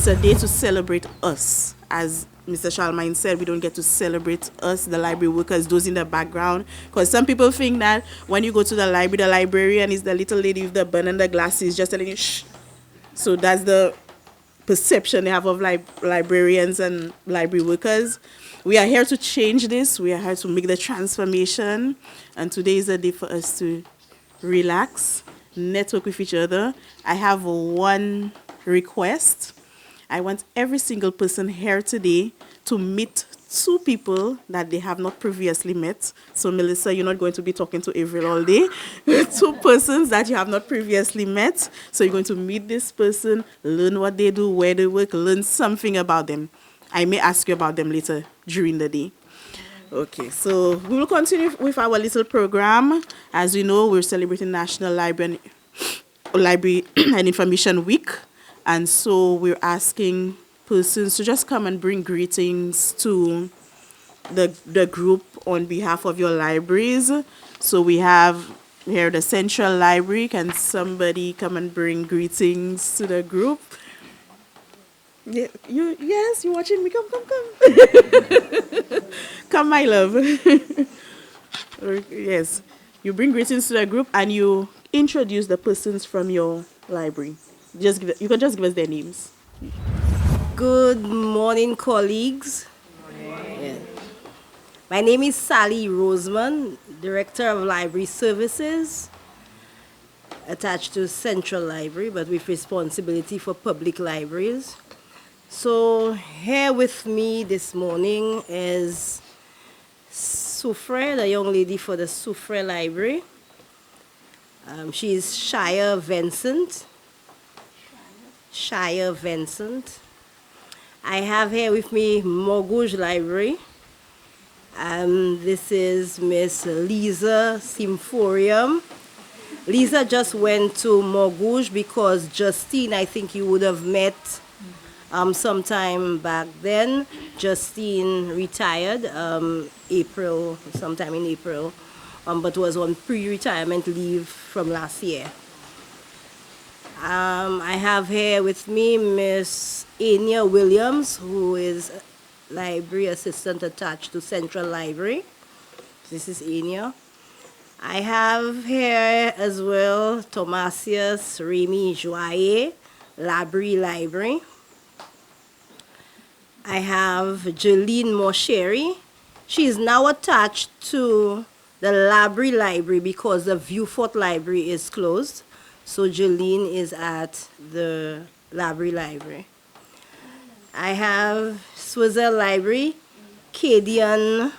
it's a day to celebrate us. As Mr. Charlemagne said, we don't get to celebrate us, the library workers, those in the background. Because some people think that when you go to the library, the librarian is the little lady with the bun and the glasses just telling you, shh. So that's the perception they have of librarians and library workers. We are here to change this. We are here to make the transformation. And today is a day for us to relax, network with each other. I have one request. I want every single person here today to meet two people that they have not previously met. So, Melissa, you're not going to be talking to Avril all day. Two persons that you have not previously met. So you're going to meet this person, learn what they do, where they work, learn something about them. I may ask you about them later during the day. Okay, so we will continue with our little program. As you know, we're celebrating National Library and Information Week. And so we're asking persons to just come and bring greetings to the group on behalf of your libraries. So we have here the Central Library. Can somebody come and bring greetings to the group? Yeah, yes, you're watching me. Come. Come, my love. Yes, you bring greetings to the group and you introduce the persons from your library. You can just give us their names. Good morning, colleagues. Yeah. My name is Sally Roseman, Director of Library Services, attached to Central Library, but with responsibility for public libraries. So here with me this morning is Soufre, the young lady for the Soufre Library. She is Shire Vincent. I have here with me Mogouj Library. This is Miss Lisa Symphorium. Lisa just went to Mogouj because Justine, I think you would have met sometime back then. Justine retired sometime in April, but was on pre-retirement leave from last year. I have here with me Miss Anya Williams, who is library assistant attached to Central Library. This is Anya. I have here as well Thomasius Remy Joye, Library. I have Jolene Mosheri. She is now attached to the Library because the Viewfort Library is closed. So Jolene is at the Library. I have Swizzle Library, Cadian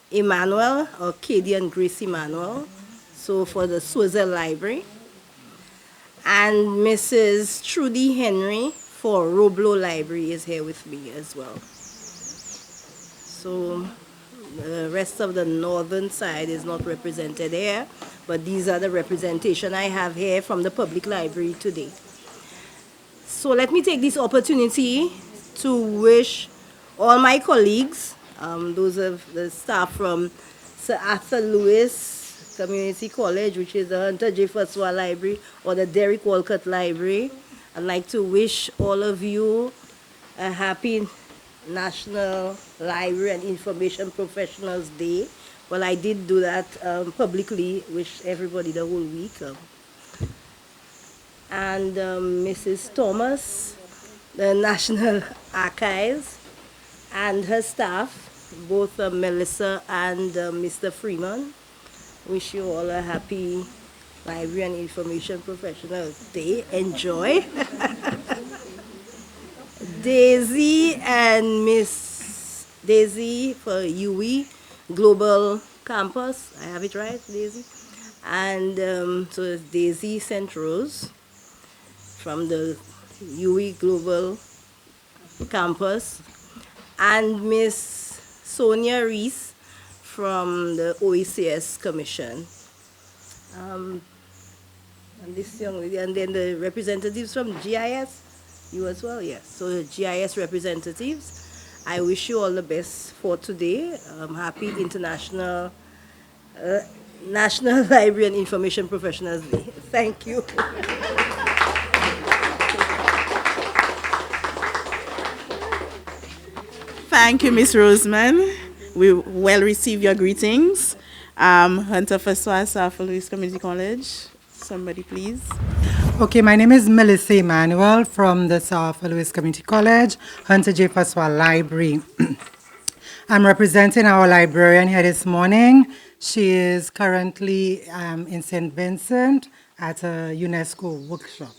Emmanuel, or Cadian Grace Emmanuel. So for the Swizzle Library. And Mrs. Trudy Henry for Roblo Library is here with me as well. So the rest of the northern side is not represented here, but these are the representation I have here from the public library today. So let me take this opportunity to wish all my colleagues, those of the staff from Sir Arthur Lewis Community College, which is the Hunter J. Faswa Library, or the Derek Walcott Library. I'd like to wish all of you a happy National Library and Information Professionals Day. Well, I did do that publicly, wish everybody the whole week. And Mrs. Thomas, the National Archives, and her staff, both Melissa and Mr. Freeman. Wish you all a happy Library and Information Professionals Day. Enjoy. Daisy and Miss Daisy for UE Global Campus. I have it right, Daisy? And so it's Daisy St. Rose from the UE Global Campus. And Miss Sonia Reese from the OECS Commission. And this young lady, and then the representatives from GIS. You as well, yes. So the GIS representatives, I wish you all the best for today. Happy International National Library and Information Professionals Day. Thank you. Thank you, Miss Roseman. We well receive your greetings. Hunter Faswa, South Louis Community College. Somebody, please. Okay, my name is Melissa Emanuel from the South Louis Community College, Hunter J. Faswa Library. I'm representing our librarian here this morning. She is currently in St. Vincent at a UNESCO workshop.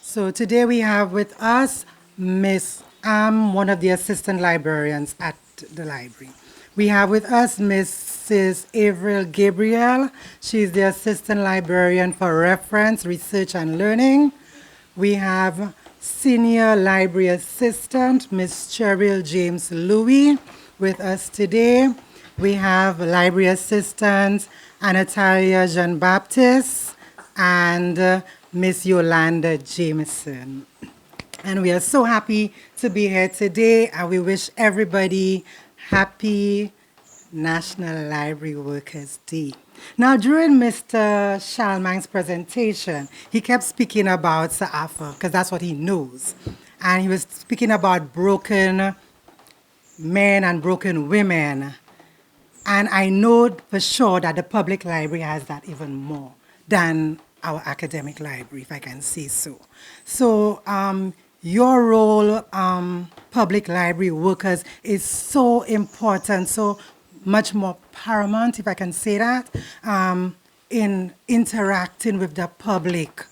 So today we have with us Miss one of the assistant librarians at the library. We have with us Mrs. Avril Gabriel. She's the assistant librarian for reference, research, and learning. We have senior library assistant, Miss Cheryl James Louis, with us today. We have library assistant, Anatalia Jean-Baptiste, and Miss Yolanda Jameson. And we are so happy to be here today, and we wish everybody happy National Library Workers' Day. Now, during Mr. Shalmang's presentation, he kept speaking about Sa'afa, because that's what he knows. And he was speaking about broken men and broken women. And I know for sure that the public library has that even more than our academic library, if I can say so. So your role, public library workers, is so important, so much more paramount, if I can say that, in interacting with the public,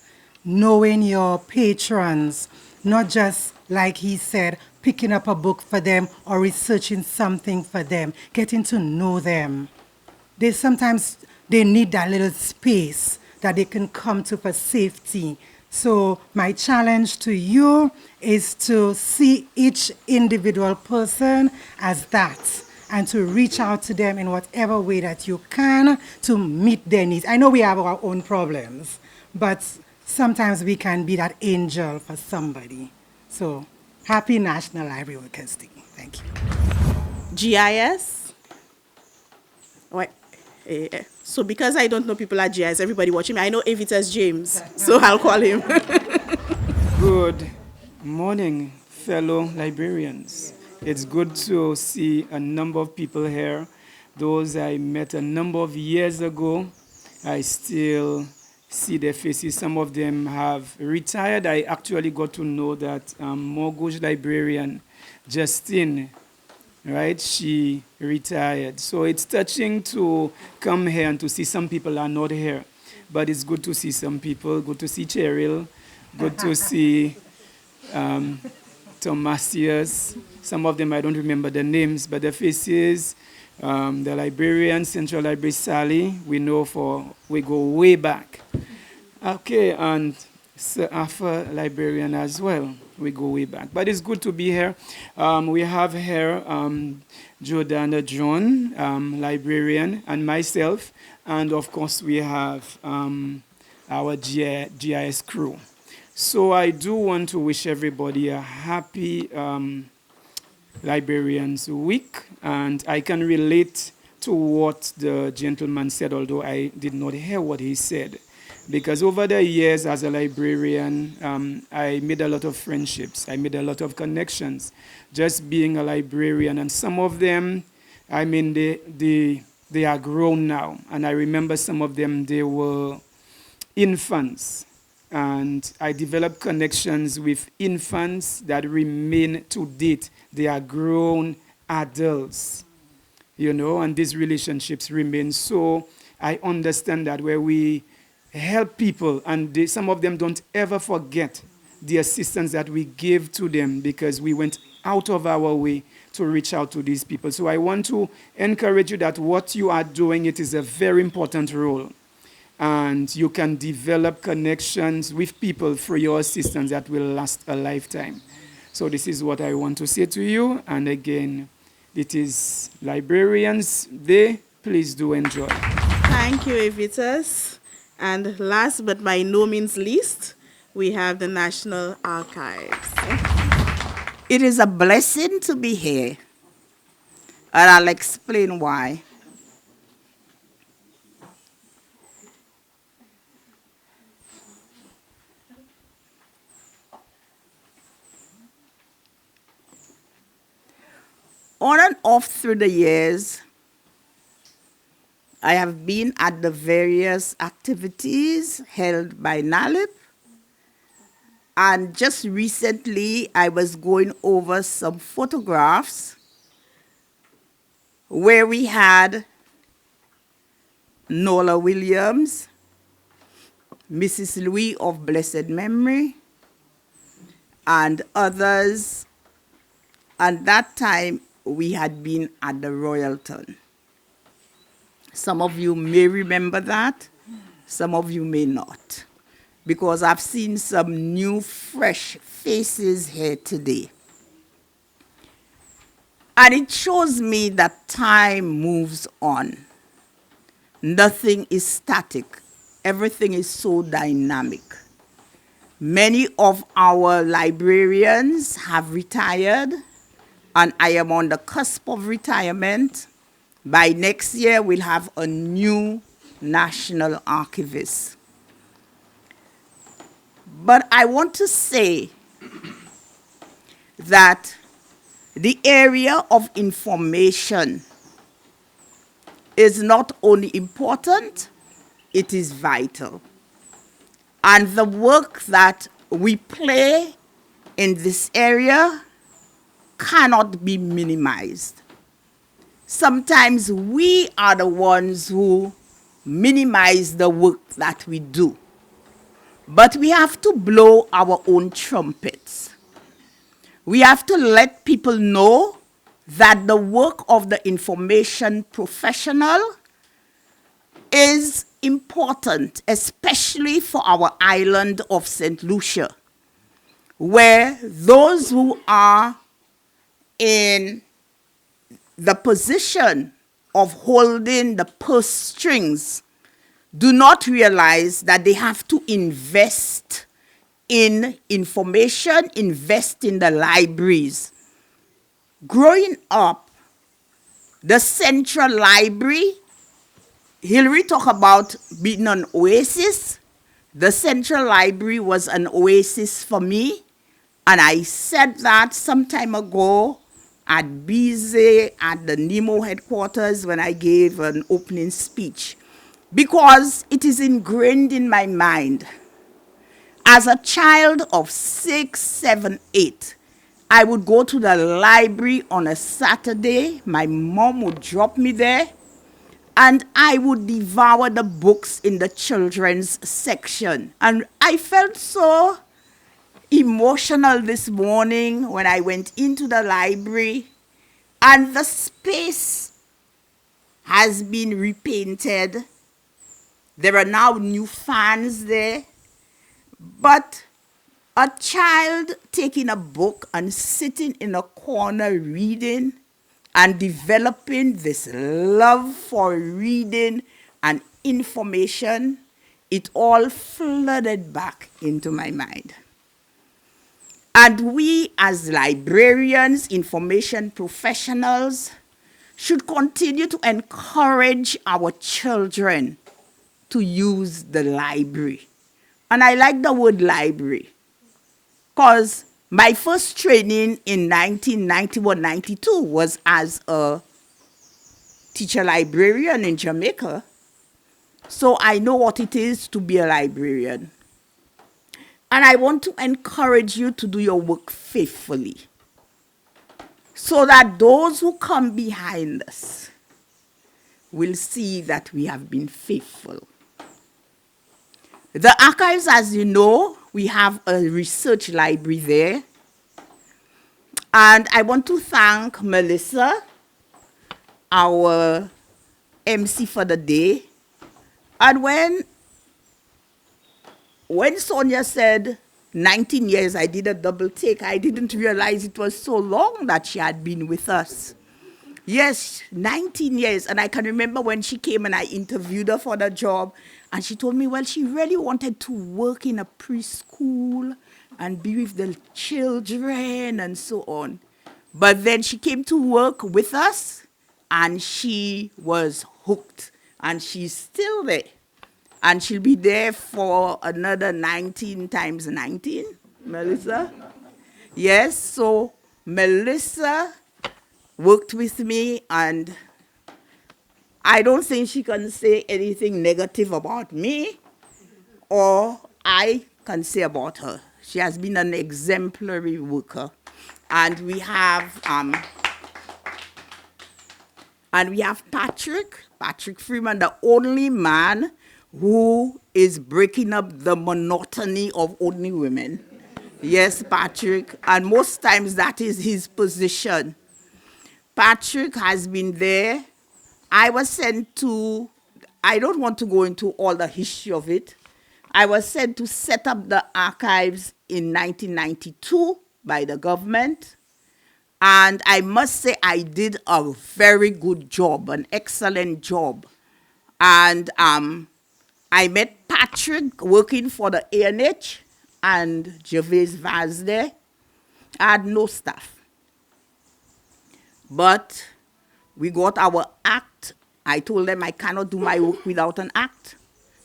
knowing your patrons, not just, like he said, picking up a book for them or researching something for them, getting to know them. Sometimes they need that little space that they can come to for safety. So my challenge to you is to see each individual person as that and to reach out to them in whatever way that you can to meet their needs. I know we have our own problems, but sometimes we can be that angel for somebody. So happy National Library Workers' Day. Thank you. GIS. Wait. So because I don't know people at GIS, everybody watching me, I know Evitas James, so I'll call him. Good morning, fellow librarians. It's good to see a number of people here. Those I met a number of years ago, I still see their faces. Some of them have retired. I actually got to know that Mortgage librarian, Justine, right? She retired. So it's touching to come here and to see some people are not here. But it's good to see some people. Good to see Cheryl. Good to see Thomasius. Some of them I don't remember the names, but the faces. The librarian, Central Library Sally, we know we go way back. Okay, and Alpha librarian as well. We go way back. But it's good to be here. We have here Jordana John, librarian, and myself. And of course, we have our GIS crew. So I do want to wish everybody a happy Librarians Week. And I can relate to what the gentleman said, although I did not hear what he said. Because over the years as a librarian, I made a lot of friendships. I made a lot of connections just being a librarian. And some of them, I mean, they are grown now. And I remember some of them, they were infants. And I developed connections with infants that remain to date. They are grown adults, and these relationships remain. So I understand that where we help people, and some of them don't ever forget the assistance that we gave to them because we went out of our way to reach out to these people. So I want to encourage you that what you are doing, it is a very important role. And you can develop connections with people for your assistance that will last a lifetime. So this is what I want to say to you. And again, it is Librarians Day. Please do enjoy. Thank you, Evitas. And last but by no means least, we have the National Archives. It is a blessing to be here, and I'll explain why. On and off through the years, I have been at the various activities held by NALIP. And just recently, I was going over some photographs where we had Nola Williams, Mrs. Louis of blessed memory, and others. And that time, we had been at the Royalton. Some of you may remember that, some of you may not, because I've seen some new, fresh faces here today. And it shows me that time moves on. Nothing is static. Everything is so dynamic. Many of our librarians have retired, and I am on the cusp of retirement. By next year, we'll have a new national archivist. But I want to say that the area of information is not only important, it is vital. And the work that we play in this area cannot be minimized. Sometimes we are the ones who minimize the work that we do. But we have to blow our own trumpets. We have to let people know that the work of the information professional is important, especially for our island of St. Lucia, where those who are in the position of holding the purse strings do not realize that they have to invest in information, invest in the libraries. Growing up, the Central Library, Hillary talked about being an oasis. The Central Library was an oasis for me, and I said that some time ago at BZ, at the NEMO headquarters, when I gave an opening speech, because it is ingrained in my mind. As a child of 6, 7, 8, I would go to the library on a Saturday. My mom would drop me there, and I would devour the books in the children's section. And I felt so emotional this morning when I went into the library, and the space has been repainted. There are now new fans there. But a child taking a book and sitting in a corner reading and developing this love for reading and information, it all flooded back into my mind. And we as librarians, information professionals, should continue to encourage our children to use the library. And I like the word library, because my first training in 1991-92 was as a teacher librarian in Jamaica. So I know what it is to be a librarian. And I want to encourage you to do your work faithfully, so that those who come behind us will see that we have been faithful. The archives, as you know, we have a research library there. And I want to thank Melissa, our MC for the day. And when Sonia said 19 years, I did a double take. I didn't realize it was so long that she had been with us. Yes, 19 years. And I can remember when she came and I interviewed her for the job, and she told me, well, she really wanted to work in a preschool and be with the children and so on. But then she came to work with us, and she was hooked. And she's still there. And she'll be there for another 19 times 19, Melissa. Yes, so Melissa worked with me, and I don't think she can say anything negative about me, or I can say about her. She has been an exemplary worker. And we have Patrick Freeman, the only man who is breaking up the monotony of only women. Yes, Patrick, and most times that is his position. Patrick has been there. I was sent to, I don't want to go into all the history of it. I was sent to set up the archives in 1992 by the government. And I must say I did a very good job, an excellent job. And I met Patrick working for the ANH and Gervais Vaz there. I had no staff. But we got our act. I told them I cannot do my work without an act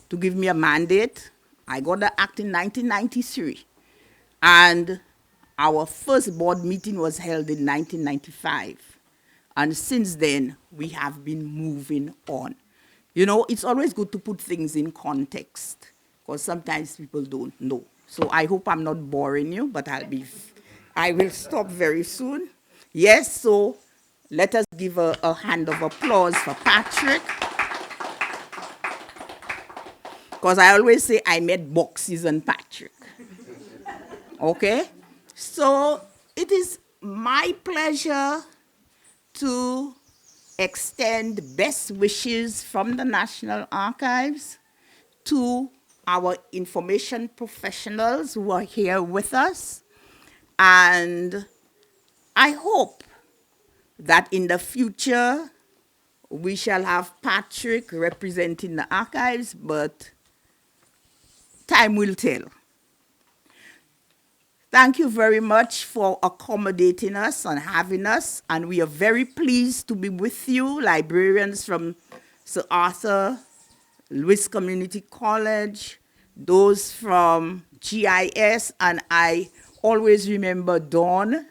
to give me a mandate. I got the act in 1993. And our first board meeting was held in 1995. And since then, we have been moving on. You know, it's always good to put things in context, because sometimes people don't know. So I hope I'm not boring you, but I will stop very soon. Yes, so let us give a hand of applause for Patrick. Because I always say I met Boxes and Patrick. Okay? So it is my pleasure to extend best wishes from the National Archives to our information professionals who are here with us. And I hope that in the future we shall have Patrick representing the archives, but time will tell. Thank you very much for accommodating us and having us, and we are very pleased to be with you, librarians from Sir Arthur Lewis Community College, those from GIS, and I always remember Dawn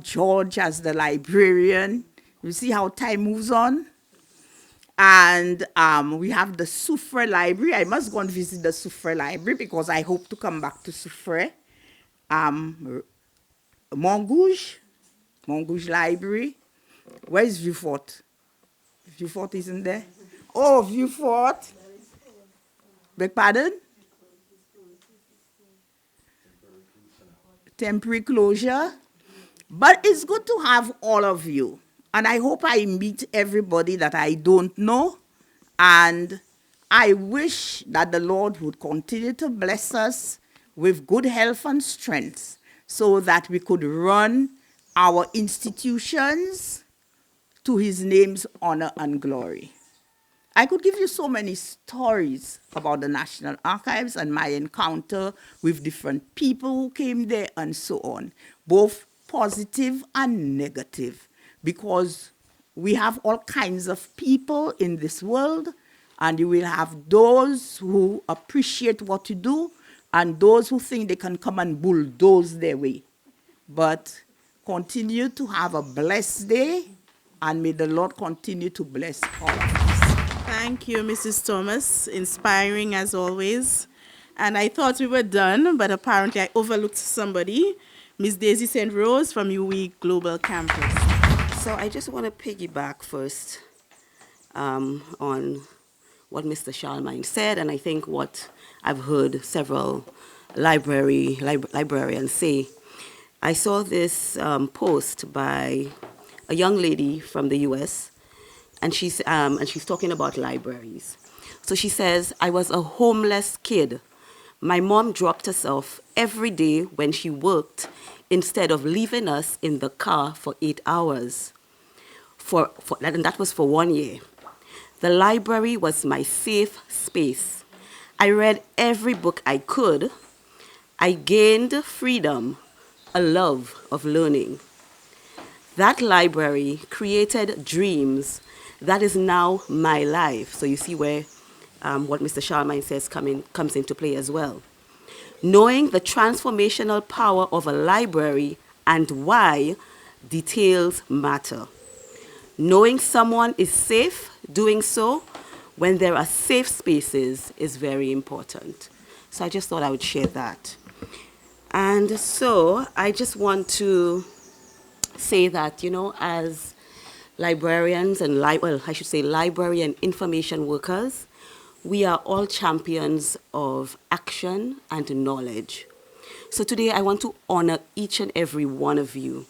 George as the librarian. You see how time moves on? And we have the Soufre Library. I must go and visit the Soufre Library because I hope to come back to Soufre. Montgouge Library. Where is Vieux-Fort? Vieux-Fort isn't there? Oh, Vieux-Fort. Beg pardon? Temporary closure. But it's good to have all of you. And I hope I meet everybody that I don't know. And I wish that the Lord would continue to bless us with good health and strength so that we could run our institutions to his name's honor and glory. I could give you so many stories about the National Archives and my encounter with different people who came there and so on, both positive and negative, because we have all kinds of people in this world, and you will have those who appreciate what you do and those who think they can come and bulldoze their way. But continue to have a blessed day, and may the Lord continue to bless all of us. Thank you, Mrs. Thomas. Inspiring as always. And I thought we were done, but apparently I overlooked somebody. Miss Daisy St. Rose from UE Global Campus. So I just want to piggyback first on what Mr. Charlemagne said, and I think what I've heard several librarians say. I saw this post by a young lady from the US, and she's talking about libraries. So she says, I was a homeless kid. My mom dropped us off every day when she worked instead of leaving us in the car for 8 hours. And that was for 1 year. The library was my safe space. I read every book I could. I gained freedom, a love of learning. That library created dreams. That is now my life. So you see where what Mr. Charlemagne says comes into play as well. Knowing the transformational power of a library and why details matter. Knowing someone is safe doing so when there are safe spaces is very important. So I just thought I would share that. And so I just want to say that, as librarians and, well, I should say library and information workers, we are all champions of action and knowledge. So today I want to honor each and every one of you,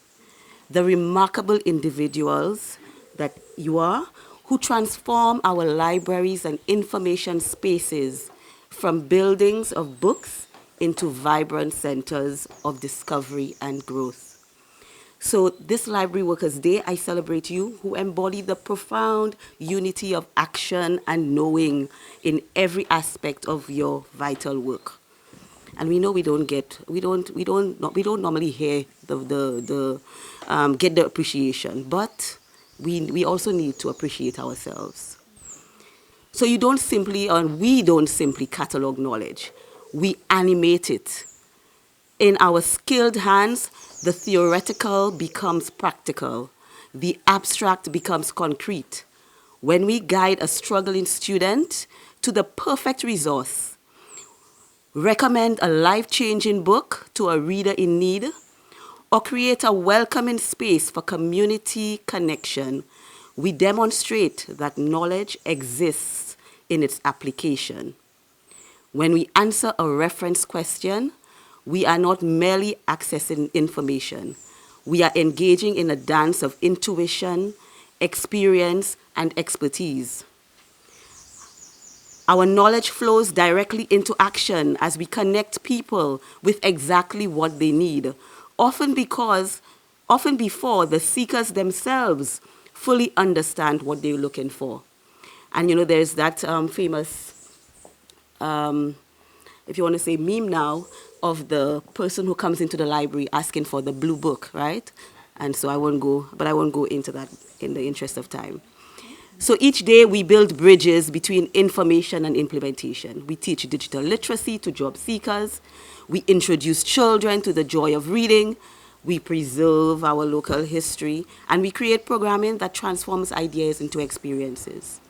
the remarkable individuals that you are, who transform our libraries and information spaces from buildings of books into vibrant centers of discovery and growth. So this Library Workers' Day, I celebrate you who embody the profound unity of action and knowing in every aspect of your vital work. And we know we don't normally hear get the appreciation, but we also need to appreciate ourselves. So we don't simply catalog knowledge, we animate it. In our skilled hands, the theoretical becomes practical, the abstract becomes concrete. When we guide a struggling student to the perfect resource, recommend a life-changing book to a reader in need, or create a welcoming space for community connection, we demonstrate that knowledge exists in its application. When we answer a reference question, we are not merely accessing information. We are engaging in a dance of intuition, experience, and expertise. Our knowledge flows directly into action as we connect people with exactly what they need, often before the seekers themselves fully understand what they're looking for. And there's that famous, if you want to say meme now, of the person who comes into the library asking for the blue book, right? And so I won't go into that in the interest of time. So each day we build bridges between information and implementation. We teach digital literacy to job seekers. We introduce children to the joy of reading. We preserve our local history. And we create programming that transforms ideas into experiences.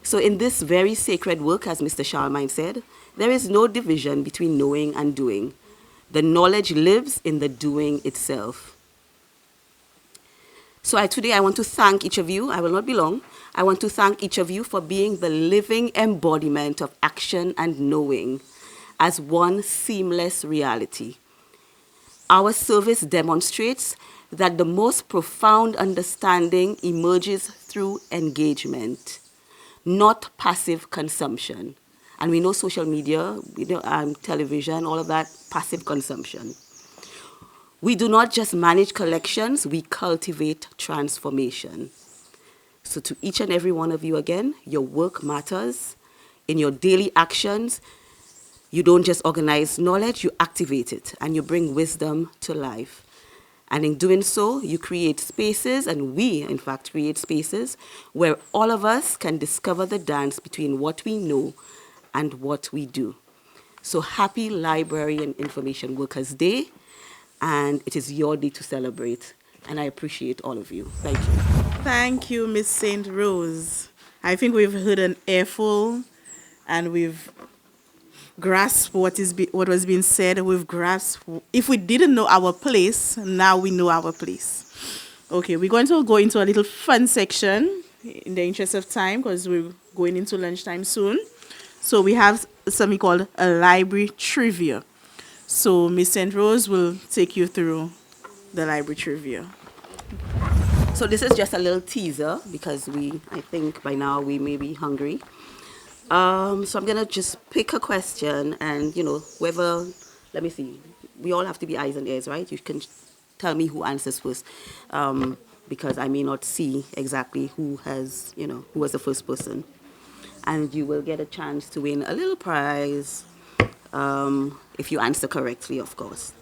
So in this very sacred work, as Mr. Charlemagne said, there is no division between knowing and doing. The knowledge lives in the doing itself. So today I want to thank each of you. I will not be long. I want to thank each of you for being the living embodiment of action and knowing as one seamless reality. Our service demonstrates that the most profound understanding emerges through engagement, not passive consumption. And we know social media, television, all of that, passive consumption. We do not just manage collections, we cultivate transformation. So to each and every one of you again, your work matters. In your daily actions, you don't just organize knowledge, you activate it, and you bring wisdom to life. And in doing so, you create spaces, and we, in fact, create spaces where all of us can discover the dance between what we know and what we do. So happy Library and Information Workers' Day, and it is your day to celebrate. And I appreciate all of you. Thank you. Thank you, Miss St. Rose. I think we've heard an earful, and we've grasped what was being said. We've grasped. If we didn't know our place, now we know our place. Okay, we're going to go into a little fun section in the interest of time because we're going into lunchtime soon. So we have something called a library trivia. So Miss St. Rose will take you through the library trivia. So this is just a little teaser because I think by now we may be hungry. So I'm going to just pick a question and, whoever, let me see, we all have to be eyes and ears, right? You can tell me who answers first because I may not see exactly who was the first person. And you will get a chance to win a little prize if you answer correctly, of course.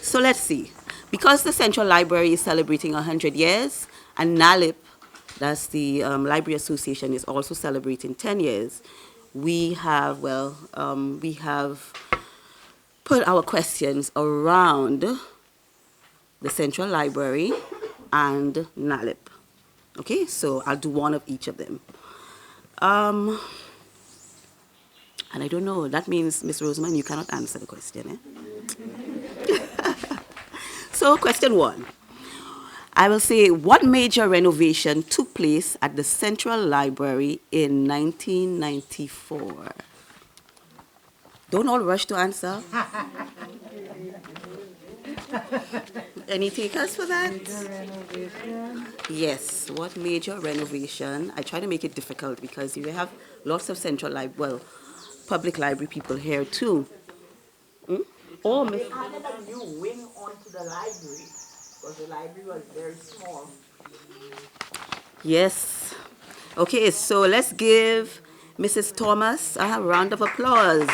So let's see. Because the Central Library is celebrating 100 years, and NALIP, that's the Library Association, is also celebrating 10 years, we have put our questions around the Central Library and NALIP. Okay, so I'll do one of each of them. And I don't know, that means, Ms. Roseman, you cannot answer the question. So, question 1. I will say, what major renovation took place at the Central Library in 1994? Don't all rush to answer. Any takers for that? Yes, what major renovation? I try to make it difficult because you have lots of public library people here too. Oh, Miss. Added a new wing onto the library because the library was very small. Yes. Okay, so let's give Mrs. Thomas a round of applause.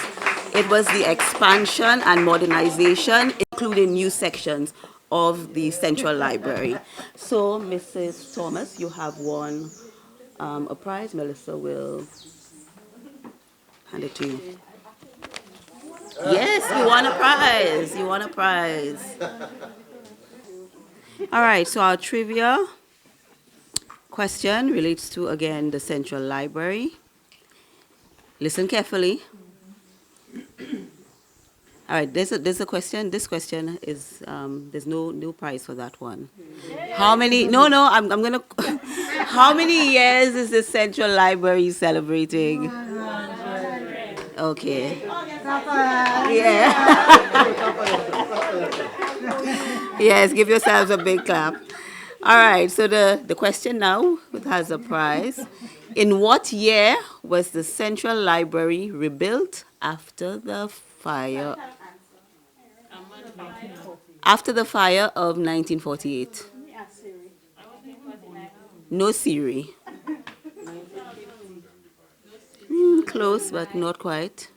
It was the expansion and modernization, including new sections of the Central Library. So, Mrs. Thomas, you have won a prize. Melissa will hand it to you. Yes, you won a prize. You won a prize. All right, so our trivia question relates to, again, the Central Library. Listen carefully. All right, there's a question. This question is, there's no prize for that one. How many, no, I'm going to, how many years is the Central Library celebrating? Okay. Yeah. Yes, give yourselves a big clap. All right, so the question now has a prize. In what year was the Central Library rebuilt after the fire? After the fire of 1948. No Siri. Close, but not quite.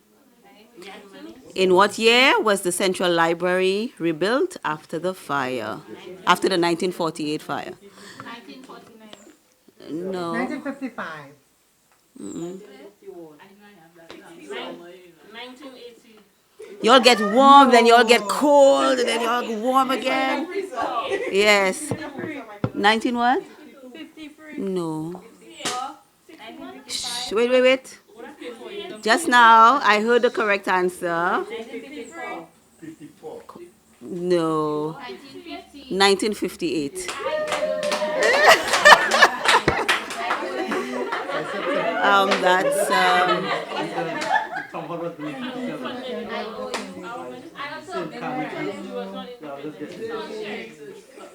In what year was the Central Library rebuilt after the fire? After the 1948 fire? 1949. No. 1955. Y'all get warm, then y'all get cold, and then y'all get warm again. Yes. 19 what? No. Shh, wait. Just now, I heard the correct answer. No. 1958. That's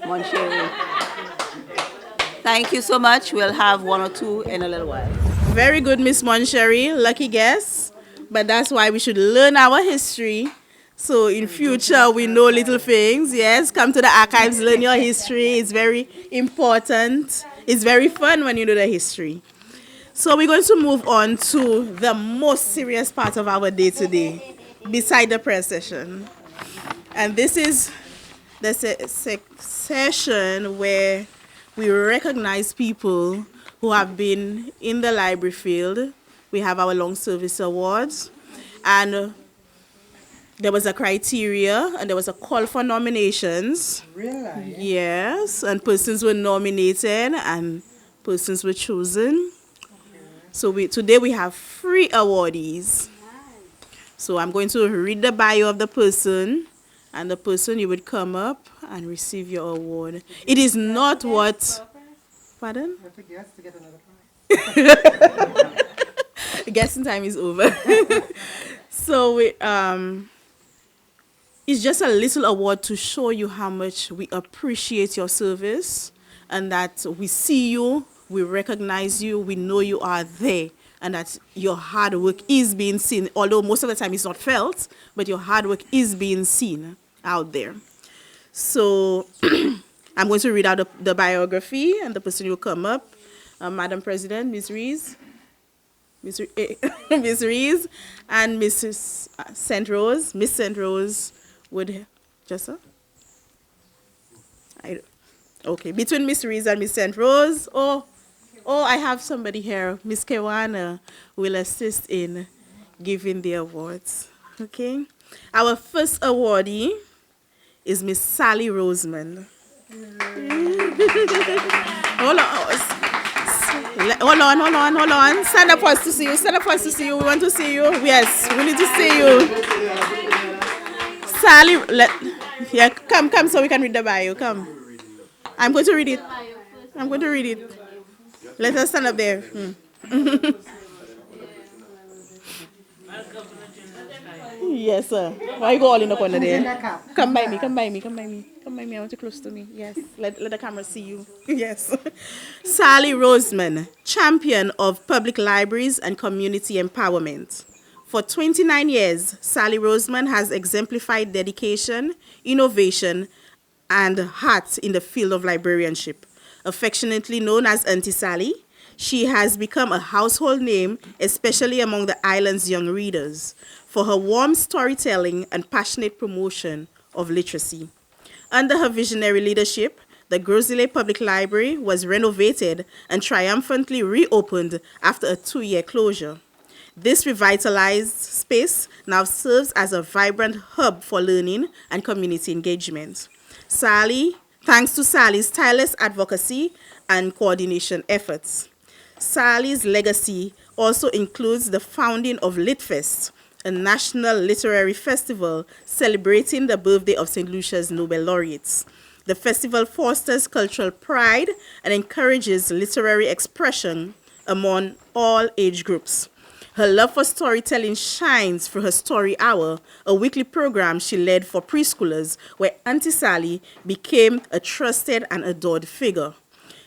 Moncherry. Thank you so much. We'll have one or two in a little while. Very good, Miss Moncherry. Lucky guess. But that's why we should learn our history. So in future, we know little things. Yes, come to the archives, learn your history. It's very important. It's very fun when you know the history. So we're going to move on to the most serious part of our day today, beside the press session. And this is the session where we recognize people who have been in the library field. We have our long service awards, and there was a criteria and there was a call for nominations. Really? Yes, and persons were nominated and persons were chosen. So today we have 3 awardees. So I'm going to read the bio of the person, and the person, you would come up and receive your award. It is not what... Pardon? You have to guess to get another prize. Guessing time is over. So it's just a little award to show you how much we appreciate your service, and that we see you, we recognize you, we know you are there, and that your hard work is being seen, although most of the time it's not felt, but your hard work is being seen out there. So I'm going to read out the biography, and the person will come up. Madam President, Ms. Rees, Ms. Rees, and Mrs. St. Rose. Miss St. Rose would just okay, between Miss Rees and Miss St. Rose. Oh, I have somebody here. Miss Kewana will assist in giving the awards. Okay, our first awardee is Miss Sally Roseman. Hold on. Hold on. Stand up for us to see you. Stand up for us to see you. We want to see you. Yes, we need to see you. Sally, yeah, come so we can read the bio. Come. I'm going to read it. I'm going to read it. Let us stand up there. Yes, sir. Why you go all in the corner there? Come by me, come by me, come by me. Come by me, I want you close to me. Yes, let the camera see you. Yes. Sally Roseman, champion of public libraries and community empowerment. For 29 years, Sally Roseman has exemplified dedication, innovation, and heart in the field of librarianship. Affectionately known as Auntie Sally, she has become a household name, especially among the island's young readers, for her warm storytelling and passionate promotion of literacy. Under her visionary leadership, the Grosile Public Library was renovated and triumphantly reopened after a 2-year closure. This revitalized space now serves as a vibrant hub for learning and community engagement. Thanks to Sally's tireless advocacy and coordination efforts. Sally's legacy also includes the founding of LitFest, a national literary festival celebrating the birthday of St. Lucia's Nobel laureates. The festival fosters cultural pride and encourages literary expression among all age groups. Her love for storytelling shines through her Story Hour, a weekly program she led for preschoolers where Auntie Sally became a trusted and adored figure.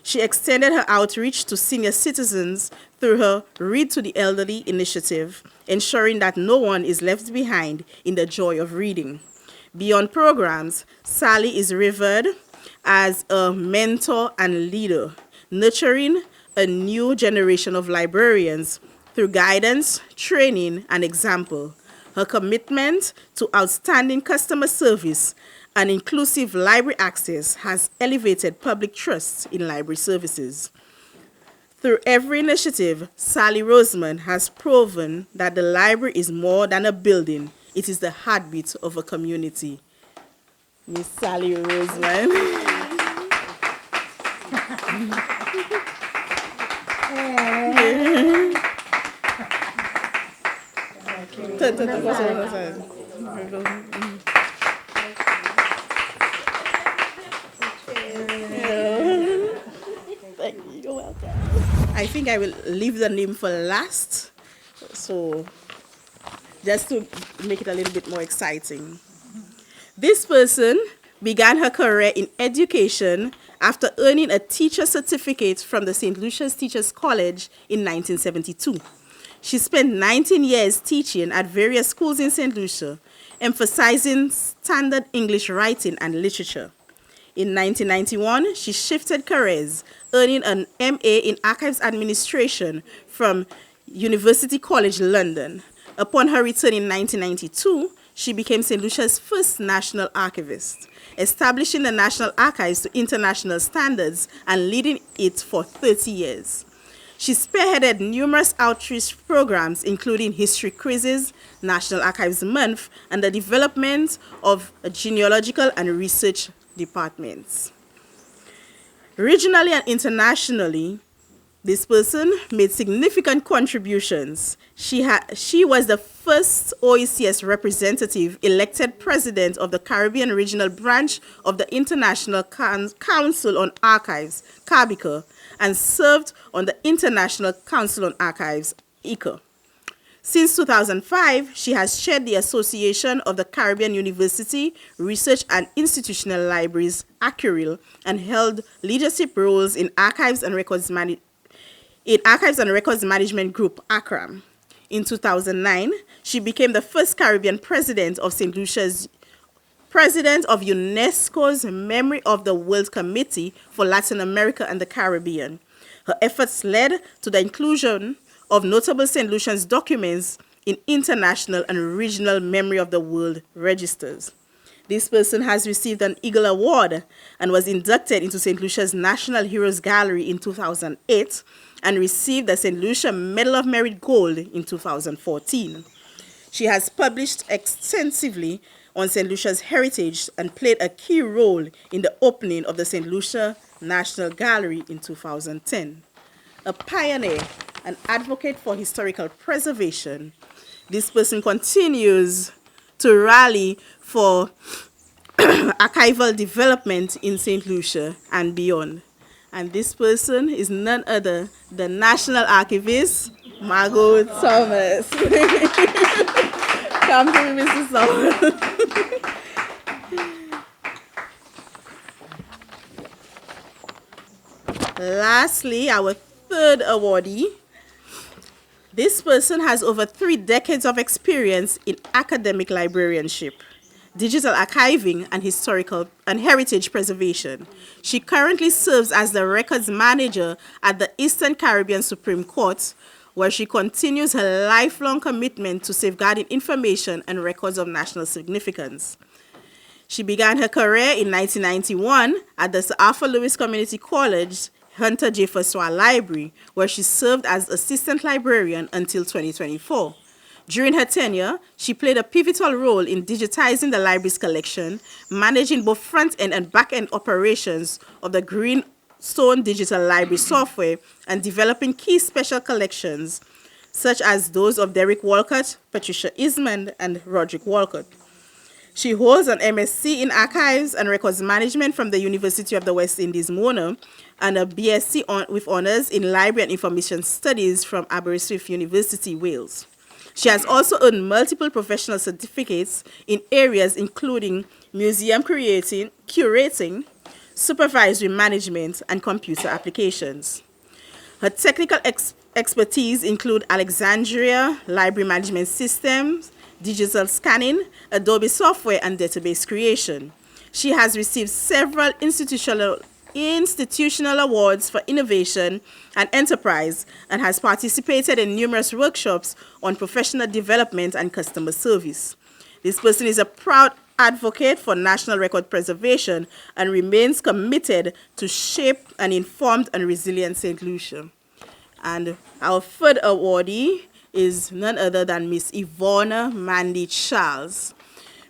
She extended her outreach to senior citizens through her Read to the Elderly initiative, ensuring that no one is left behind in the joy of reading. Beyond programs, Sally is revered as a mentor and leader, nurturing a new generation of librarians through guidance, training, and example. Her commitment to outstanding customer service and inclusive library access has elevated public trust in library services. Through every initiative, Sally Roseman has proven that the library is more than a building. It is the heartbeat of a community. Miss Sally Roseman. You're welcome. I think I will leave the name for last, so just to make it a little bit more exciting. This person began her career in education after earning a teacher certificate from the St. Lucia's Teachers College in 1972. She spent 19 years teaching at various schools in St. Lucia, emphasizing standard English writing and literature. In 1991, she shifted careers, earning an MA in Archives Administration from University College London. Upon her return in 1992, she became St. Lucia's first national archivist, establishing the National Archives to international standards and leading it for 30 years. She spearheaded numerous outreach programs, including history quizzes, National Archives Month, and the development of genealogical and research departments. Regionally and internationally, this person made significant contributions. She was the first OECS representative elected president of the Caribbean Regional Branch of the International Council on Archives, CABICA, and served on the International Council on Archives, ICA. Since 2005, she has chaired the Association of the Caribbean University Research and Institutional Libraries, ACURIL, and held leadership roles in Archives and Records Management Group, ACRAM. In 2009, she became the first Caribbean president of St. Lucia's president of UNESCO's Memory of the World Committee for Latin America and the Caribbean. Her efforts led to the inclusion of notable St. Lucians documents in international and regional Memory of the World registers. This person has received an Eagle Award and was inducted into St. Lucia's National Heroes Gallery in 2008 and received the St. Lucia Medal of Merit Gold in 2014. She has published extensively on St. Lucia's heritage and played a key role in the opening of the St. Lucia National Gallery in 2010. A pioneer, an advocate for historical preservation, this person continues to rally for archival development in St. Lucia and beyond. And this person is none other than National Archivist Margot Thomas. Come to me, Mrs. Thomas. Lastly, our third awardee. This person has over 3 decades of experience in academic librarianship, digital archiving, and historical and heritage preservation. She currently serves as the records manager at the Eastern Caribbean Supreme Court, where she continues her lifelong commitment to safeguarding information and records of national significance. She began her career in 1991 at the Sir Arthur Lewis Community College Hunter J. Francois Library, where she served as assistant librarian until 2024. During her tenure, she played a pivotal role in digitizing the library's collection, managing both front-end and back-end operations of the Greenstone Digital Library software, and developing key special collections, such as those of Derek Walcott, Patricia Ismond, and Roderick Walcott. She holds an MSc in Archives and Records Management from the University of the West Indies, Mona, and a BSc with honors in Library and Information Studies from Aberystwyth University, Wales. She has also earned multiple professional certificates in areas including museum curating, supervisory management, and computer applications. Her technical expertise include Alexandria Library Management Systems, digital scanning, Adobe software, and database creation. She has received several institutional awards for innovation and enterprise and has participated in numerous workshops on professional development and customer service. This person is a proud advocate for national record preservation and remains committed to shape an informed and resilient St. Lucia. And our third awardee is none other than Miss Ivona Mandy Charles.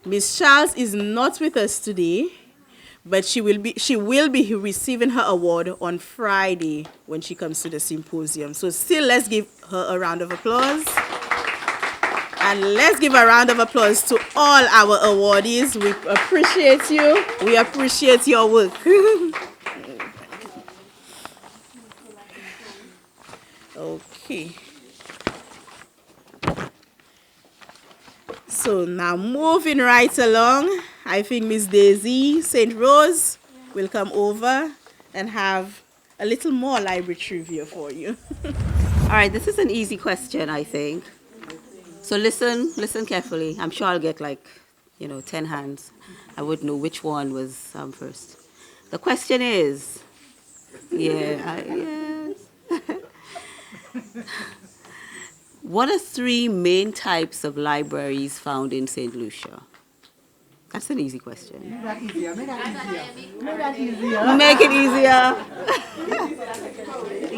Miss Charles is not with us today, but she will be receiving her award on Friday when she comes to the symposium. So still, let's give her a round of applause. And let's give a round of applause to all our awardees. We appreciate you. We appreciate your work. Okay. So now moving right along, I think Miss Daisy St. Rose will come over and have a little more library trivia for you. All right, this is an easy question, I think. So listen carefully. I'm sure I'll get 10 hands. I would know which one was first. The question is, yes. What are 3 main types of libraries found in St. Lucia? That's an easy question. Make that easier. Make it easier.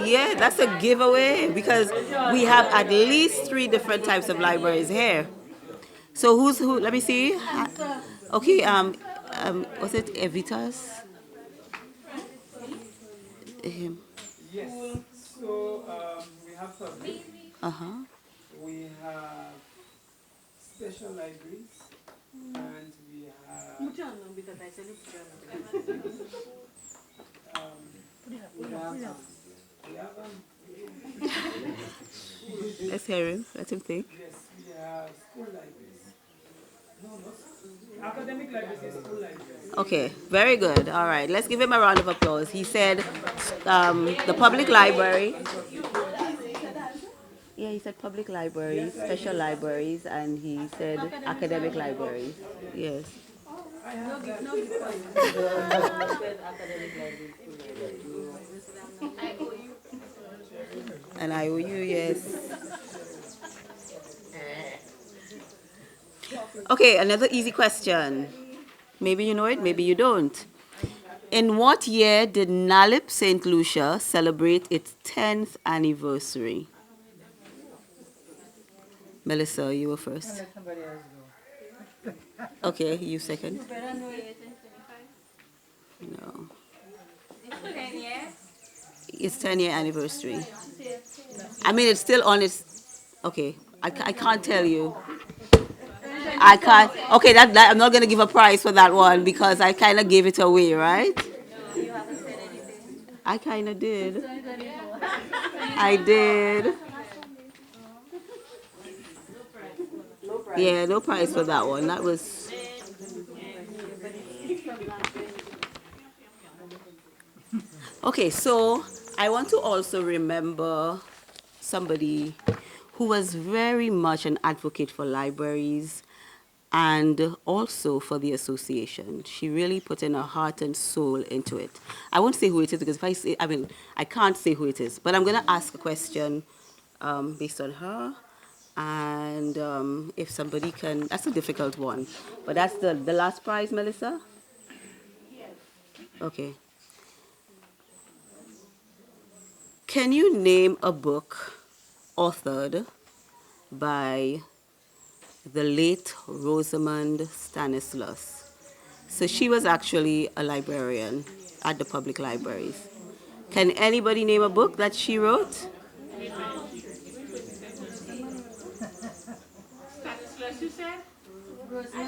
Yeah, that's a giveaway because we have at least 3 different types of libraries here. So who? Let me see. Okay. Was it Evitas? Yes. So we have public. We have special libraries, and we have. Let's hear him. Let him think. Yes, we have school libraries. Academic libraries and school libraries. Okay, very good. All right, let's give him a round of applause. He said the public library. Yeah, he said public libraries, special libraries, and he said academic libraries. Yes. And IOU, yes. Okay, another easy question. Maybe you know it, maybe you don't. In what year did NALIP St. Lucia celebrate its 10th anniversary? Melissa, you were first. Okay, you second. No. It's 10-year anniversary. I mean, it's still on its. Okay, I can't tell you. I can't. Okay, that I'm not gonna give a prize for that one because I kind of gave it away, right? I kind of did. I did. Yeah, no prize for that one. That was. Okay, so I want to also remember somebody who was very much an advocate for libraries and also for the association. She really put in her heart and soul into it. I won't say who it is because if I say, I mean, I can't say who it is, but I'm going to ask a question based on her. And if somebody can, that's a difficult one. But that's the last prize, Melissa? Okay. Can you name a book authored by the late Rosamund Stanislaus? So she was actually a librarian at the public libraries. Can anybody name a book that she wrote?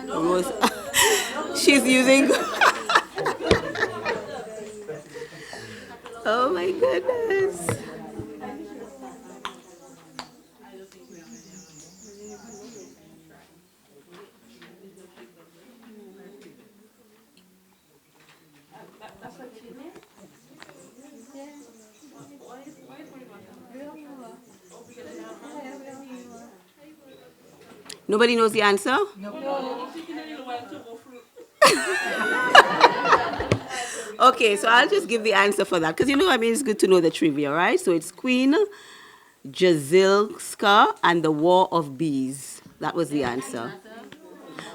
Rose. She's using. Oh my goodness. Nobody knows the answer? Okay, so I'll just give the answer for that. Because you know, I mean, it's good to know the trivia, right? So it's Queen Jazilska and the War of Bees. That was the answer.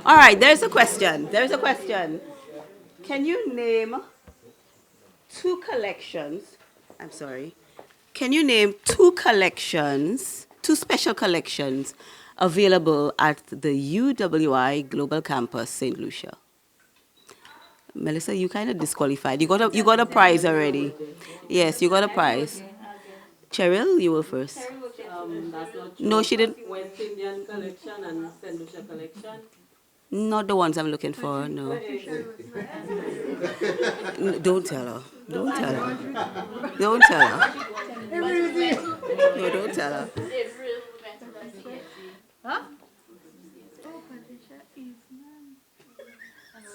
All right, there's a question. There's a question. Can you name two collections? I'm sorry. Can you name two collections, two special collections available at the UWI Global Campus, St. Lucia? Melissa, you kind of disqualified. You got a prize already. Yes, you got a prize. Cheryl, you were first. No, she didn't. West Indian collection and St. Lucia collection. Not the ones I'm looking for. No. Don't tell her. Don't tell her. Don't tell her. No, don't tell her.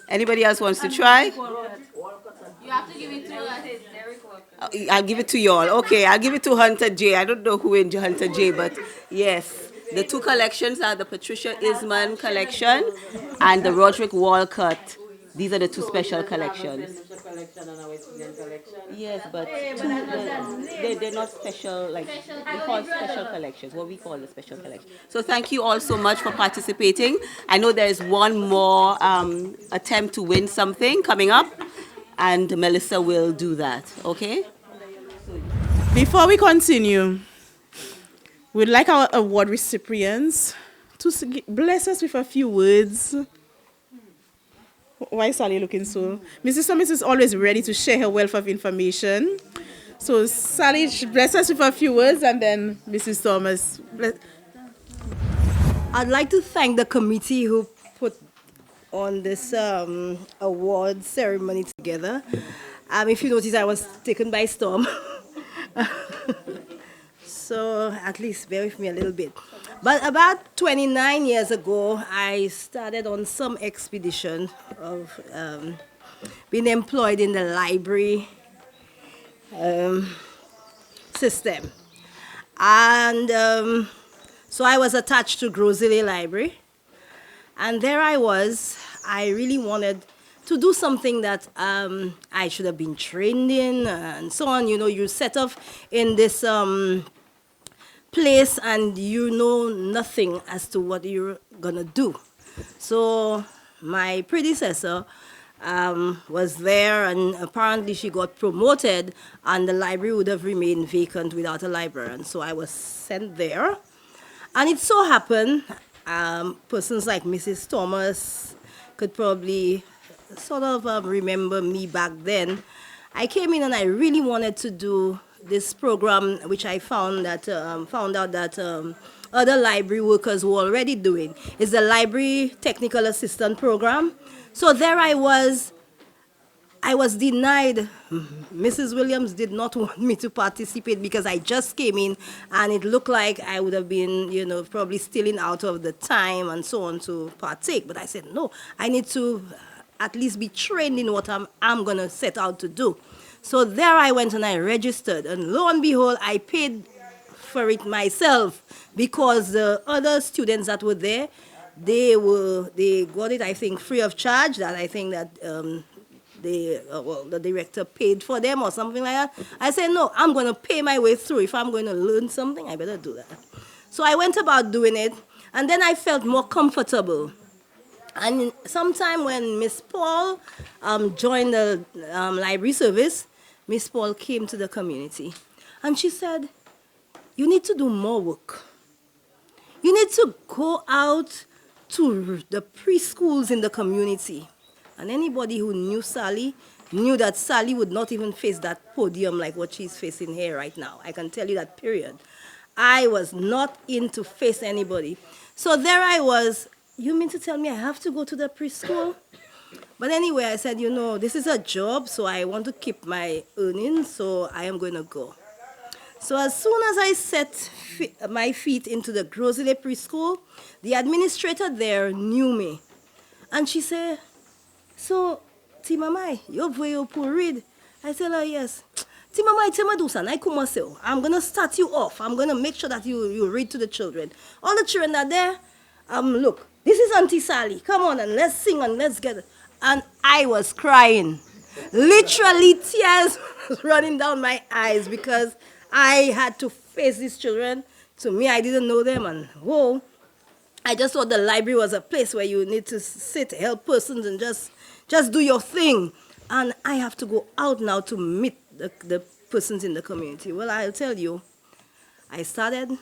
Anybody else wants to try? I'll give it to y'all. Okay, I'll give it to Hunter J. I don't know who in Hunter J, but yes. The two collections are the Patricia Isman collection and the Roderick Walcott. These are the two special collections. St. Lucia collection and a West Indian collection. Yes, but they're not special, like we call special collections, what we call the special collection. So thank you all so much for participating. I know there is one more attempt to win something coming up, and Melissa will do that, okay? Before we continue, we'd like our award recipients to bless us with a few words. Why is Sally looking so? Mrs. Thomas is always ready to share her wealth of information. So Sally, bless us with a few words, and then Mrs. Thomas. I'd like to thank the committee who put on this award ceremony together. If you notice, I was taken by storm. So at least bear with me a little bit. But about 29 years ago, I started on some expedition of being employed in the library system. And so I was attached to Groseley Library. And there I was. I really wanted to do something that I should have been trained in and so on. You know, you set off in this place and you know nothing as to what you're gonna do. So my predecessor was there, and apparently she got promoted, and the library would have remained vacant without a librarian. So I was sent there, and it so happened Persons like Mrs. Thomas could probably sort of remember me back then. I came in and I really wanted to do this program, which I found out that other library workers were already doing. It's the Library Technical Assistant Program. So there I was denied. Mrs. Williams did not want me to participate because I just came in and it looked like I would have been, probably stealing out of the time and so on to partake. But I said, no, I need to at least be trained in what I'm going to set out to do. So there I went and I registered. And lo and behold, I paid for it myself because the other students that were there, they got it, I think, free of charge. That I think that the director paid for them or something like that. I said, no, I'm going to pay my way through. If I'm going to learn something, I better do that. So I went about doing it, and then I felt more comfortable. And sometime when Miss Paul joined the library service, Miss Paul came to the community, and she said, you need to do more work. You need to go out to the preschools in the community. And anybody who knew Sally knew that Sally would not even face that podium like what she's facing here right now. I can tell you that, period. I was not in to face anybody. So there I was. You mean to tell me I have to go to the preschool? But anyway, I said, this is a job, so I want to keep my earnings, so I am going to go. So as soon as I set my feet into the Grosley preschool, the administrator there knew me. And she said, so, Timamai, you're very poor read. I said, oh, yes. Timamai, I'm going to start you off. I'm going to make sure that you read to the children. All the children are there. Look, this is Auntie Sally. Come on and let's sing and let's get it. And I was crying. Literally, tears running down my eyes because I had to face these children. To me, I didn't know them. And whoa, I just thought the library was a place where you need to sit, help persons, and just do your thing. And I have to go out now to meet the persons in the community. Well, I'll tell you, I started,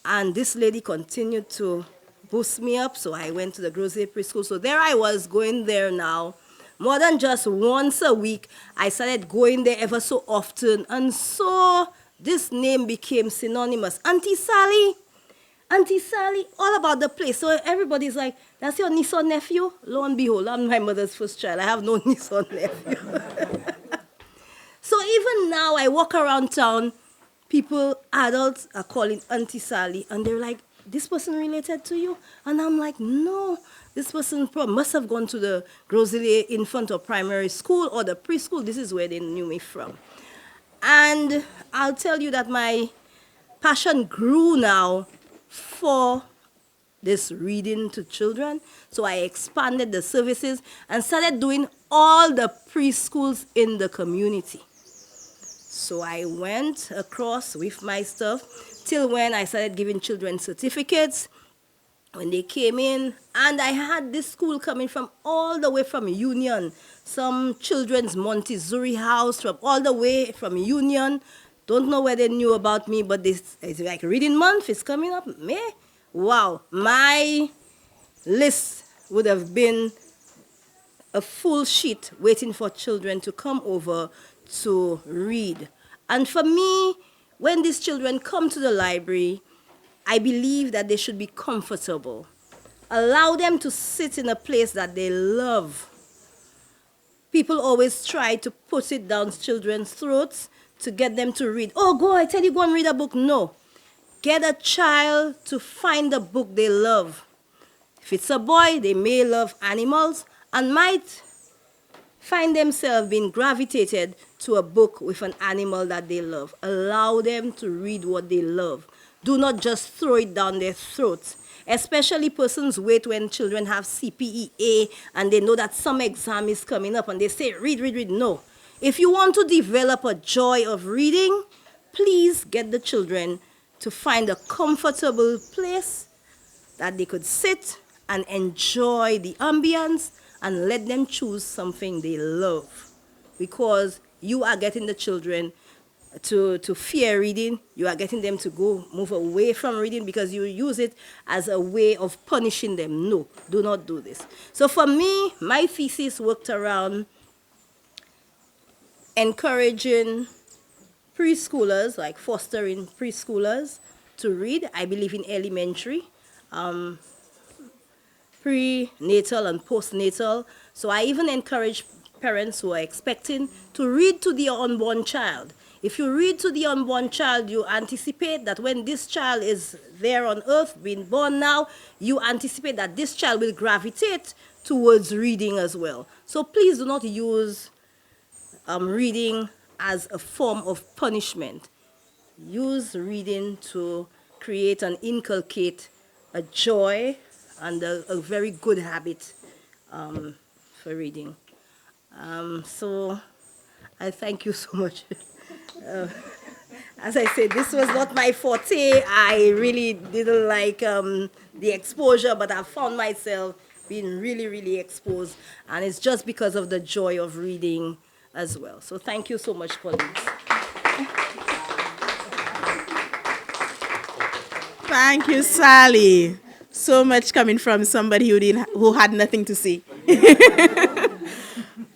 and this lady continued to boost me up, so I went to the Grosley preschool. So there I was going there now, more than just once a week. I started going there ever so often, and so this name became synonymous. Auntie Sally, all about the place. So everybody's like, that's your niece or nephew? Lo and behold, I'm my mother's first child. I have no niece or nephew. So even now, I walk around town, people, adults are calling Auntie Sally, and they're like, this person related to you? And I'm like, no, this person must have gone to the Grosley Infant or Primary School or the preschool. This is where they knew me from. And I'll tell you that my passion grew now for this reading to children. So I expanded the services and started doing all the preschools in the community. So I went across with my stuff till when I started giving children certificates when they came in. And I had this school coming from all the way from Union, some children's Montessori house from all the way from Union. Don't know where they knew about me, but this is like reading month is coming up. May? Wow, my list would have been a full sheet waiting for children to come over to read. And for me, when these children come to the library, I believe that they should be comfortable. Allow them to sit in a place that they love. People always try to put it down children's throats to get them to read. Oh, I tell you, go and read a book. No. Get a child to find a book they love. If it's a boy, they may love animals and might find themselves being gravitated to a book with an animal that they love. Allow them to read what they love. Do not just throw it down their throats. Especially persons wait when children have CPEA and they know that some exam is coming up and they say, read, read, read. No. If you want to develop a joy of reading, please get the children to find a comfortable place that they could sit and enjoy the ambience and let them choose something they love. Because you are getting the children to fear reading. You are getting them to move away from reading because you use it as a way of punishing them. No, do not do this. So for me, my thesis worked around encouraging preschoolers, like fostering preschoolers to read. I believe in elementary, prenatal and postnatal. So I even encourage parents who are expecting to read to the unborn child. If you read to the unborn child, you anticipate that when this child is there on earth, being born now, you anticipate that this child will gravitate towards reading as well. So please do not use reading as a form of punishment. Use reading to create and inculcate a joy and a very good habit for reading. So I thank you so much. As I said, this was not my forte. I really didn't like the exposure, but I found myself being really, really exposed. And it's just because of the joy of reading as well. So thank you so much, colleagues. Thank you, Sally. So much coming from somebody who had nothing to say.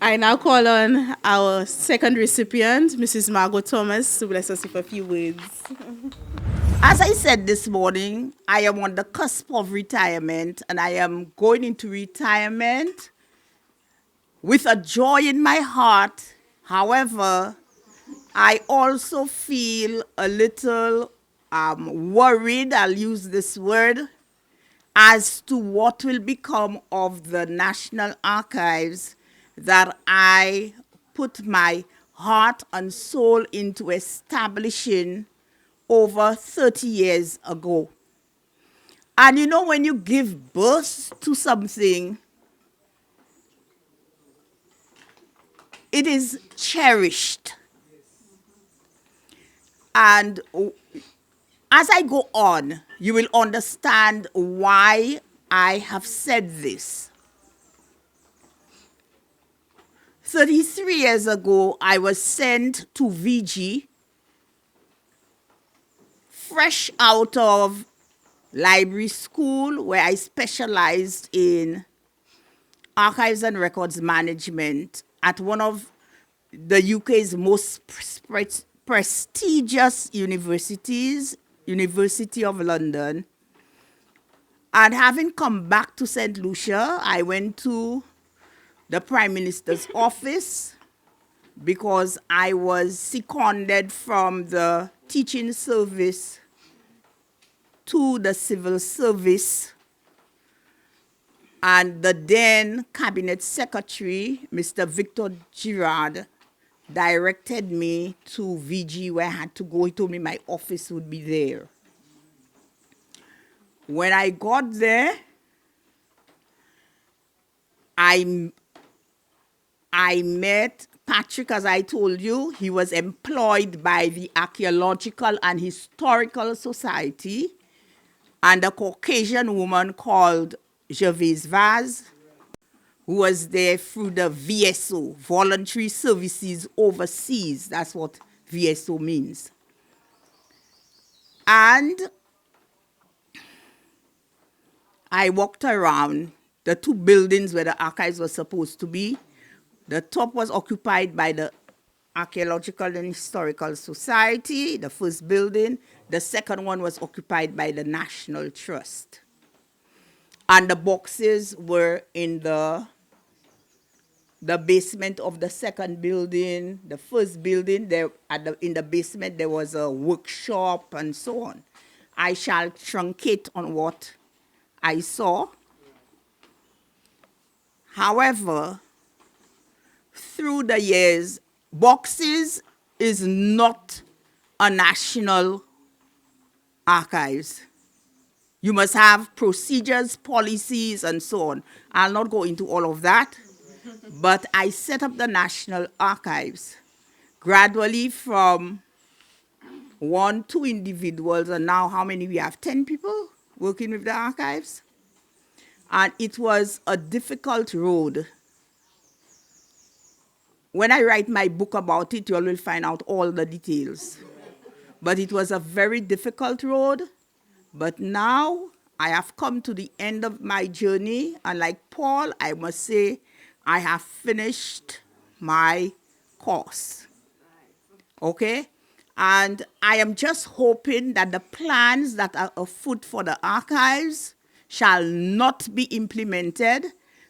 I now call on our second recipient, Mrs. Margot Thomas, to bless us with a few words. As I said this morning, I am on the cusp of retirement, and I am going into retirement with a joy in my heart. However, I also feel a little worried, I'll use this word, as to what will become of the National Archives that I put my heart and soul into establishing over 30 years ago. And you know, when you give birth to something, it is cherished. And as I go on, you will understand why I have said this. 33 years ago, I was sent to VG, fresh out of library school, where I specialized in archives and records management at one of the UK's most prestigious universities, University of London. And having come back to St. Lucia, I went to the Prime Minister's office because I was seconded from the teaching service to the civil service. And the then Cabinet Secretary, Mr. Victor Girard, directed me to VG where I had to go. He told me my office would be there. When I got there, I met Patrick, as I told you. He was employed by the Archaeological and Historical Society, and a Caucasian woman called Gervais Vaz, who was there through the VSO, Voluntary Services Overseas. That's what VSO means. And I walked around the two buildings where the archives were supposed to be. The top was occupied by the Archaeological and Historical Society, the first building. The second one was occupied by the National Trust. And the boxes were in the basement of the second building. The first building, in the basement, there was a workshop and so on. I shall truncate on what I saw. However, through the years, boxes is not a national archives. You must have procedures, policies, and so on. I'll not go into all of that, but I set up the National Archives gradually from 1, 2 individuals, and now how many we have? 10 people working with the archives. And it was a difficult road. when I write my book about it, you all will find out all the details. But it was a very difficult road. But now I have come to the end of my journey. And like Paul, I must say, I have finished my course. Okay? And I am just hoping that the plans that are afoot for the archives shall not be implemented,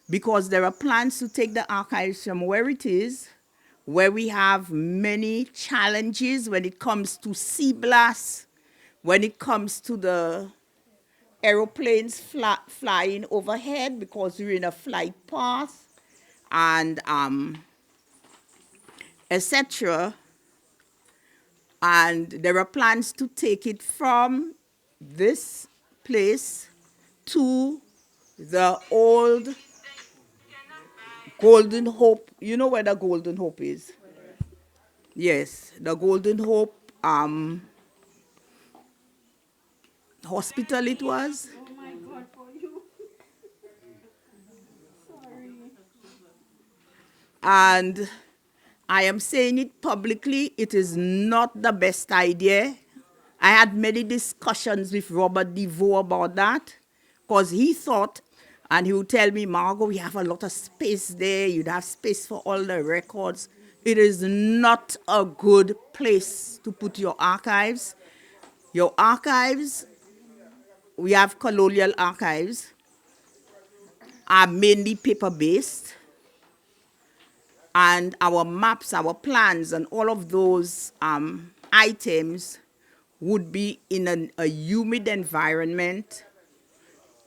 because there are plans to take the archives from where it is, where we have many challenges when it comes to sea blasts, when it comes to the aeroplanes flying overhead because we're in a flight path, and etc. And there are plans to take it from this place to the old Golden Hope. You know where the Golden Hope is? Yes, the Golden Hope hospital it was. And I am saying it publicly, it is not the best idea. I had many discussions with Robert DeVoe about that, because he thought, and he would tell me, Margot, we have a lot of space there, you'd have space for all the records. It is not a good place to put your archives. Your archives, we have colonial archives, are mainly paper-based, and our maps, our plans, and all of those items would be in a humid environment,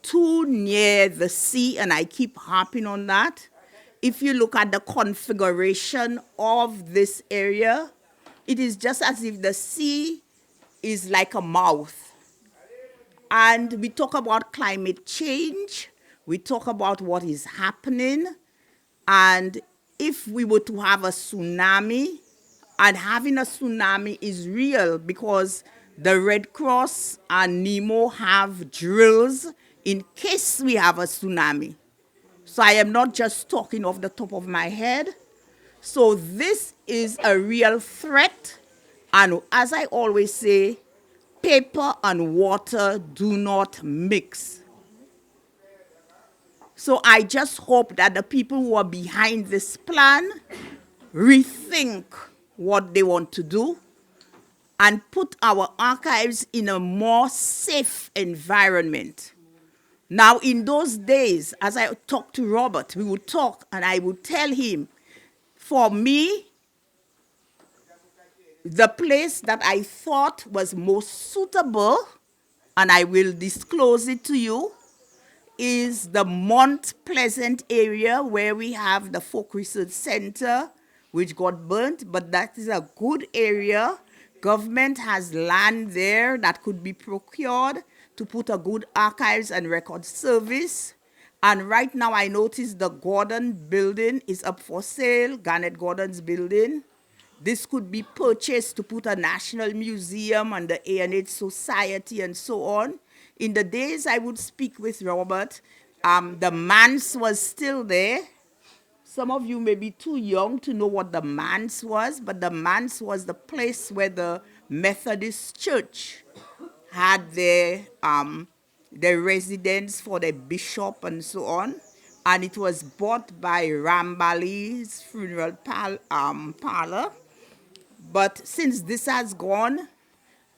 too near the sea, and I keep harping on that. If you look at the configuration of this area, it is just as if the sea is like a mouth. And we talk about climate change, we talk about what is happening, and if we were to have a tsunami, and having a tsunami is real because the Red Cross and NEMO have drills in case we have a tsunami. So I am not just talking off the top of my head. So this is a real threat. And as I always say, paper and water do not mix. So I just hope that the people who are behind this plan rethink what they want to do and put our archives in a more safe environment. Now, in those days, as I talked to Robert, we would talk and I would tell him, for me, the place that I thought was most suitable, and I will disclose it to you, is the Mount Pleasant area where we have the Folk Research Center, which got burnt, but that is a good area. Government has land there that could be procured to put a good archives and record service. And right now I notice the Gordon building is up for sale, Garnet Gordon's building. This could be purchased to put a national museum and the A&H Society and so on. In the days I would speak with Robert, the manse was still there. Some of you may be too young to know what the manse was, but the manse was the place where the Methodist Church had their residence for their bishop and so on. And it was bought by Rambali's funeral parlor. But since this has gone,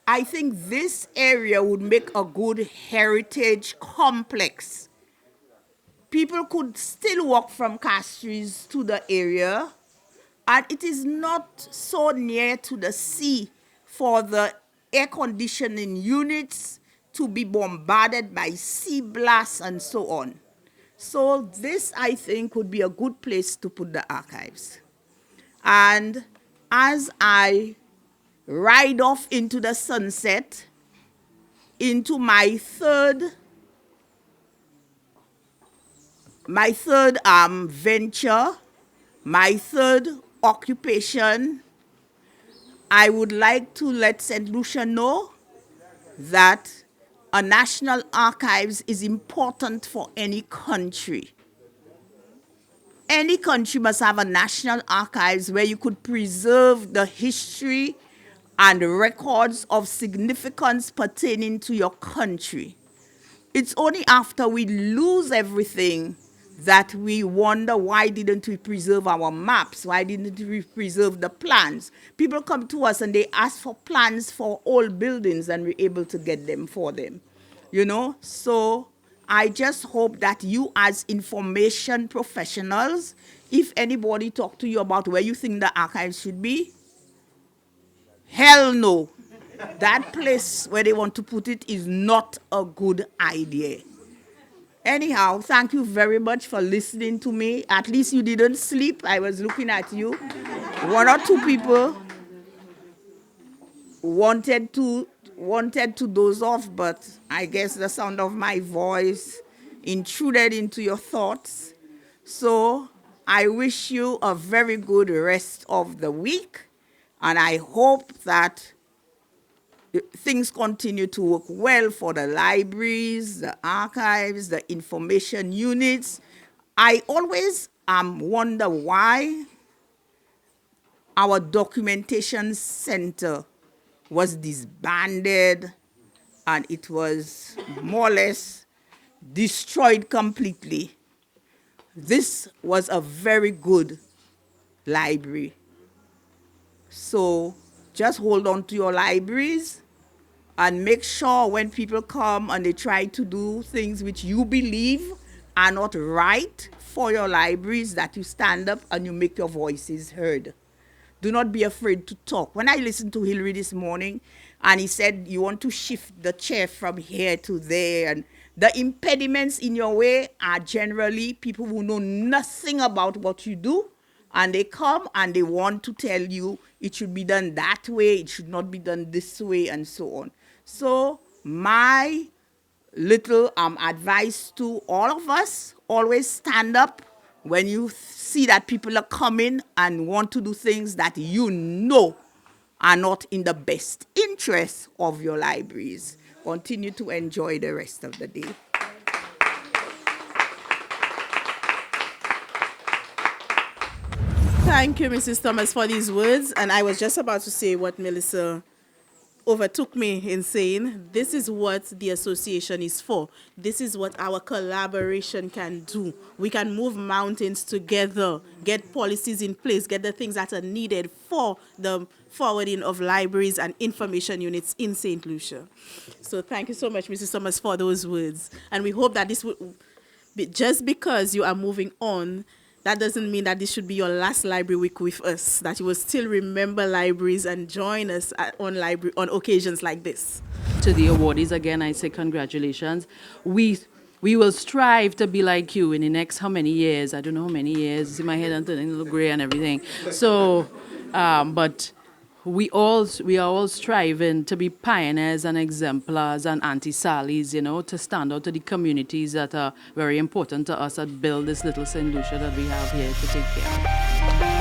I think this area would make a good heritage complex. People could still walk from Castries to the area, and it is not so near to the sea for the air conditioning units to be bombarded by sea blasts and so on. So this, I think, would be a good place to put the archives. And as I ride off into the sunset, into my third venture, my third occupation, I would like to let St. Lucia know that a national archives is important for any country. any country must have a national archives where you could preserve the history and records of significance pertaining to your country. It's only after we lose everything that we wonder, why didn't we preserve our maps? Why didn't we preserve the plans? People come to us and they ask for plans for old buildings, and we're able to get them for them. You know, so I just hope that you as information professionals, if anybody talk to you about where you think the archives should be, hell no. That place where they want to put it is not a good idea. Anyhow, thank you very much for listening to me. At least you didn't sleep. I was looking at you. One or two people wanted to doze off, but I guess the sound of my voice intruded into your thoughts. So I wish you a very good rest of the week, and I hope that things continue to work well for the libraries, the archives, the information units. I always wonder why our documentation center was disbanded and it was more or less destroyed completely. This was a very good library. So just hold on to your libraries and make sure when people come and they try to do things which you believe are not right for your libraries, that you stand up and you make your voices heard. Do not be afraid to talk. When I listened to Hillary this morning, and he said you want to shift the chair from here to there, and the impediments in your way are generally people who know nothing about what you do, and they come and they want to tell you it should be done that way, it should not be done this way, and so on. So my little advice to all of us, always stand up when you see that people are coming and want to do things that you know are not in the best interest of your libraries. Continue to enjoy the rest of the day. Thank you, Mrs. Thomas, for these words. And I was just about to say what Melissa overtook me in saying. This is what the association is for. This is what our collaboration can do. We can move mountains together, get policies in place, get the things that are needed for the forwarding of libraries and information units in St. Lucia. So thank you so much, Mrs. Thomas, for those words. And we hope that this will be, just because you are moving on, that doesn't mean that this should be your last library week with us, that you will still remember libraries and join us on occasions like this. To the awardees, again, I say congratulations. We will strive to be like you in the next how many years? I don't know how many years. See my head and turning a little gray and everything. So, but we are all striving to be pioneers and exemplars and anti-Sallies, you know, to stand out to the communities that are very important to us that build this little St. Lucia that we have here to take care of.